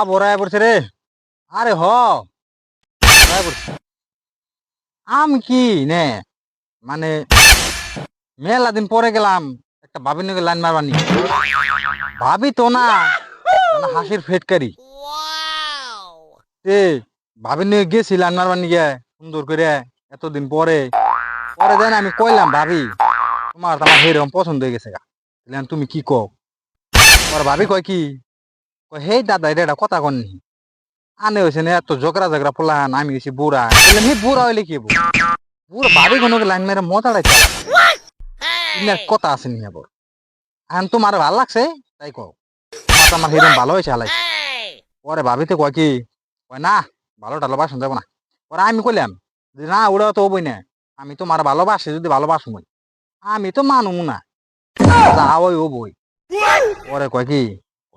বড়াই পড়ছে রে। আরে বড়াই পড়ছে। আমি কি নে মানে মেলা দিন পরে গেলাম একটা ভাবির নাকি লাইন মারবানি। ভাবি তো না হাসির ফেটকারি। এ ভাবির নিয়ে গেছি লাইন মারবার নিয়ে সুন্দর করে এতদিন পরে পরে দেন আমি কইলাম ভাবি তোমার তো আমার সেরকম পছন্দ হয়ে গেছে গা। তুমি কি কও? পরে ভাবি কয় কি কয় হেই দাদা এটা একটা কথা কননি আনে হয়েছে না এত ঝগড়া ঝগড়া পোলাহান আমি হয়েছি বুড়া বললাম হে বুড়া হইলে কি হবো? বুড়া ভাবি কোনো লাইন মেরে মজাটাই চালা কথা আছে নি আবার এখন তোমার ভালো লাগছে তাই কও তোমার তো আমার সেরকম ভালো হয়েছে হালাইছে। পরে ভাবিতে কয় কি কয় না ভালো টালো বাসন যাবো না। পরে আমি কইলাম যে না ওরা তো হবই না আমি তোমার ভালোবাসি যদি ভালোবাসো আমি তো মানুম না যা ওই ও বই। পরে কয় কি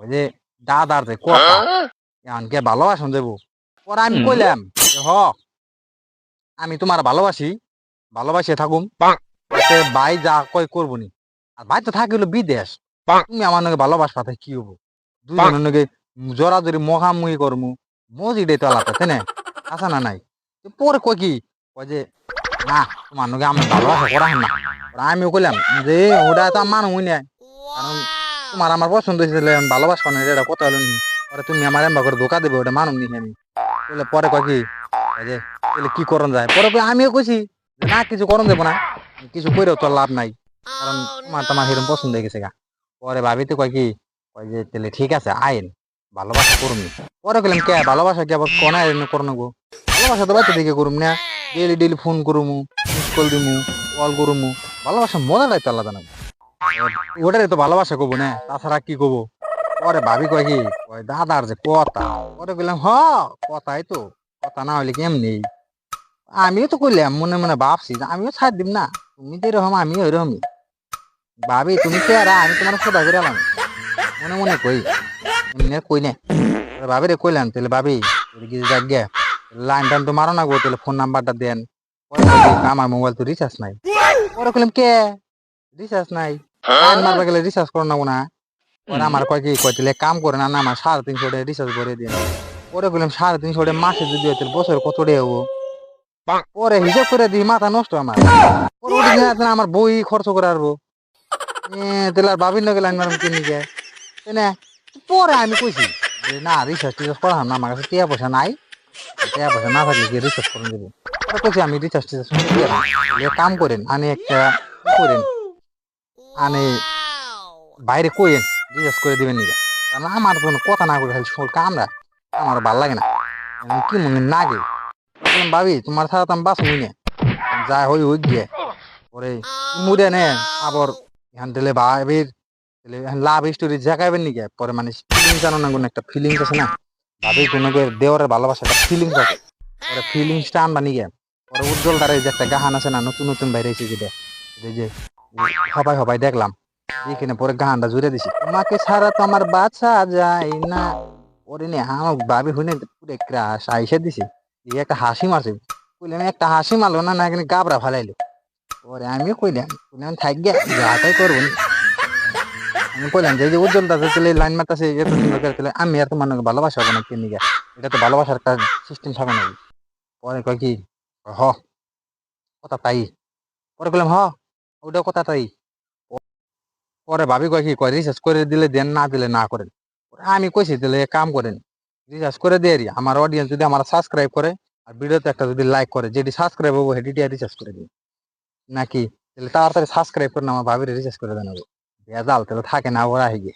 ওই যে দাদার যে কথা এখন কে ভালোবাসন যাবো। পরে আমি কইলাম যে আমি তোমার ভালোবাসি ভালোবাসে থাকুম ভাই যা কয় করবো নি আর ভাই তো থাকিল বিদেশ তুমি আমার নাকি ভালোবাসবা তাই কি হবো দুজনের নাকি জোরাজোরি মহামুহি করমু মজিটাই তো আলাদা তাই না আসা না নাই। পরে কয় কি কয় যে না তোমার নাকি আমার ভালোবাসা করা না। আমিও কইলাম যে ওটা তো মানুষই না কারণ তোমার আমার পছন্দ হয়েছিল ভালোবাসবা না এটা কথা হলো নি। পরে তুমি আমার এমবা করে ধোকা দেবে ওটা মানুষ নি আমি বলে পরে কয় কি যে তাহলে কি করন যায়। পরে আমিও কইছি যে না কিছু করন দেবো না কিছু কইরেও তো লাভ নাই কারণ তোমার সেরকম পছন্দ হয়ে গেছে গা। পরে ভাবিতে কয় কি কয় যে তাহলে ঠিক আছে আইন ভালোবাসা করুন। পরে কইলাম কে ভালোবাসা কি আবার কোন করন গো ভালোবাসা তো বাচ্চা দিকে করুম না ডেলি ডেলি ফোন করুমু মিস কল দিমু কল করুমু ভালোবাসা মজাটাই তো আলাদা না ওটারে তো ভালোবাসা কব না তাছাড়া কি কব। পরে ভাবি কয় কি কয় দাদার যে কথা পরে কইলাম কথাই তো কথা না হইলে কেমনি আমিও তো কইলাম মনে মনে ভাবছি যে আমিও ছাড় দিম না তুমি যেরকম আমিও ওইরকমই ভাবি তুমি কে আর আমি তোমার সোজা করে এলাম মনে মনে কই এমনি কই না। ভাবি রে কইলাম তাহলে ভাবি যাক গে লাইন টাইন তো মারো না গো তাহলে ফোন নাম্বারটা দেন। পরে কয় কি, আমার মোবাইল তো রিচার্জ নাই। পরে কইলাম কে রিচার্জ নাই লাইন মারবা গেলে রিচার্জ করো না না। পরে আমার কয় কি কয় তাহলে কাম করে না না আমার 350 টাকা রিচার্জ করে দিন। পরে কইলাম 350 টাকা মাসে যদি হয় তাহলে বছরে কত টাকা হবো। পরে হিসাব করে দিই মাথা নষ্ট আমার পরে ওটি আমার বই খরচ করে আসবো তাহলে আর ভাবির নাকি লাইন মারাম কিনি গে তাই না। পরে আমি কইছি যে না রিচার্জ টিচার্জ করাম না আমার কাছে টিয়া পয়সা নাই টিয়া পয়সা না থাকলে গিয়ে রিচার্জ করে দেবো। পরে কইছি আমি রিচার্জ টিচার্জ কাম করেন আনে একটা করেন আনে বাইরে কইেন রিচার্জ করে দিবেন নিগা কারণ আমার কোনো কথা না করে খালি শোল কামরা আমার ভাল লাগে না কি মনে নাগে ভাবি তোমার ছাড়া তো আমি বাঁচবই না যা হই হই গিয়ে। পরে মুড়ে নে আবার এখান থেকে ভাবির লাভ স্টোরি জাগাইবেন নিগে পরে মানে ফিলিংস জানো না কোনো একটা ফিলিংস আছে না ভাবি কোনো দেওয়ারের ভালোবাসা একটা ফিলিংস আছে পরে ফিলিংসটা আনবা নিগে পরে উজ্জ্বল দ্বারা যে একটা গাহান আছে না নতুন নতুন বাইরে এসে যেটা যে সবাই সবাই দেখলাম এখানে পরে গানটা জুড়ে দিছি তোমাকে ছাড়া তো আমার বাচ্চা যায় না। ওরে নে আমার ভাবি হইনে পুরো ক্রাশ আইসা দিছি একটা হাসি মারছে কইলাম একটা হাসি মারলো না না এখানে গাবরা ফালাইলো। পরে আমিও কইলাম থাকবে যাটাই করবো আমি কইলাম যে উজ্জ্বল দাস তাহলে লাইন মারতেছে এত সুন্দর করে তাহলে আমি আর তোমার ভালোবাসা হবো না কেন এটা তো ভালোবাসার একটা সিস্টেম থাকে না। পরে কয় কি হ কথা তাই পরে কইলাম ওটা কথা তাই। পরে ভাবি কয় কি কয় রিচার্জ করে দিলে দেন না দিলে না করেন। আমি কইছি তাহলে এক কাম করেন রিচার্জ করে দেরি আমার অডিয়েন্স যদি আমার সাবস্ক্রাইব করে আর ভিডিওতে একটা যদি লাইক করে যেটি সাবস্ক্রাইব হবো সেটি রিচার্জ করে দিই নাকি তাহলে তাড়াতাড়ি সাবস্ক্রাইব করে আমার ভাবির রিচার্জ করে দেন ভেজাল তাহলে থাকে না ওরা গিয়ে